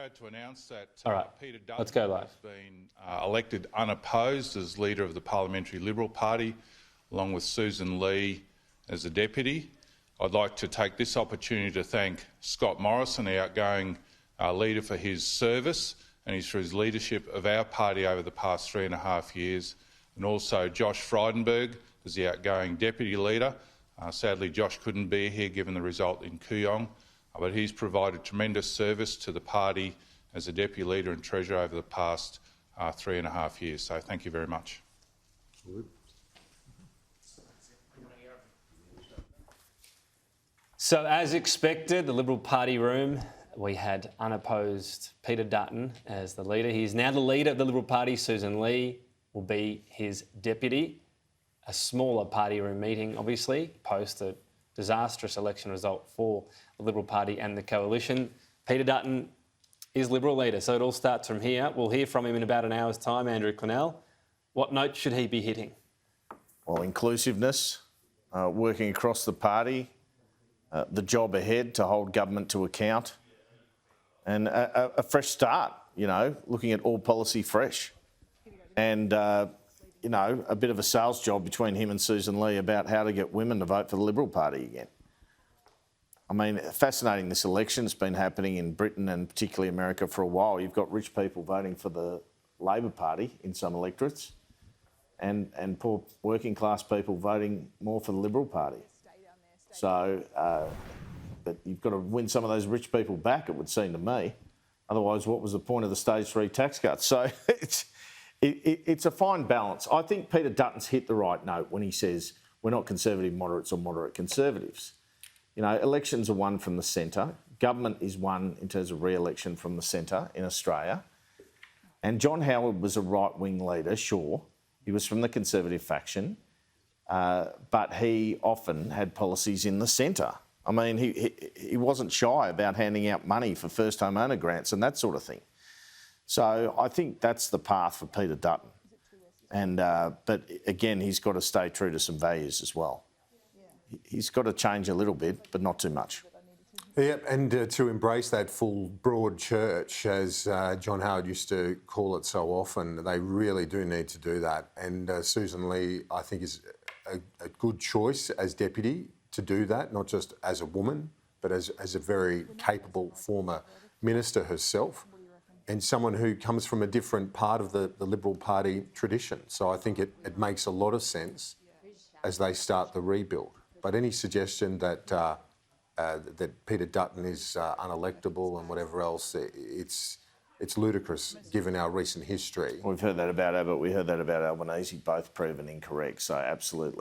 proud to announce that All right, Peter let's Dutton go live. has been elected unopposed as leader of the Parliamentary Liberal Party, along with Sussan Ley as the deputy. I'd like to take this opportunity to thank Scott Morrison, the outgoing leader, for his service and for his leadership of our party over the past 3.5 years, and also Josh Frydenberg as the outgoing deputy leader. Sadly, Josh couldn't be here given the result in Kooyong, but he's provided tremendous service to the party as a deputy leader and treasurer over the past 3.5 years. So thank you very much. So as expected, the Liberal Party room, we had unopposed Peter Dutton as the leader. He's now the leader of the Liberal Party. Sussan Ley will be his deputy. A smaller party room meeting, obviously, post a disastrous election result for the Liberal Party and the coalition. Peter Dutton is Liberal leader, so it all starts from here. We'll hear from him in about an hour's time, Andrew Quinnell. What note should he be hitting? Well, inclusiveness, working across the party, the job ahead to hold government to account, and a fresh start, you know, looking at all policy fresh. And, you know, a bit of a sales job between him and Sussan Ley about how to get women to vote for the Liberal Party again. I mean, fascinating, this election has been happening in Britain and particularly America for a while. You've got rich people voting for the Labor Party in some electorates and poor working class people voting more for the Liberal Party. So, but you've got to win some of those rich people back, it would seem to me. Otherwise, what was the point of the stage 3 tax cuts? So it's a fine balance. I think Peter Dutton's hit the right note when he says we're not conservative moderates or moderate conservatives. You know, elections are won from the centre. Government is won in terms of re-election from the centre in Australia. And John Howard was a right-wing leader, sure. He was from the Conservative faction, but he often had policies in the centre. I mean, he wasn't shy about handing out money for first home owner grants and that sort of thing. So I think that's the path for Peter Dutton. And but again, he's got to stay true to some values as well. He's got to change a little bit, but not too much. Yeah, and to embrace that full broad church, as John Howard used to call it so often, they really do need to do that. And Sussan Ley, I think, is a good choice as deputy to do that, not just as a woman, but as a very capable former minister herself, and someone who comes from a different part of the Liberal Party tradition. So I think it makes a lot of sense as they start the rebuild. But any suggestion that that Peter Dutton is unelectable and whatever else, it's ludicrous given our recent history. We've heard that about Abbott, we heard that about Albanese, both proven incorrect, so absolutely.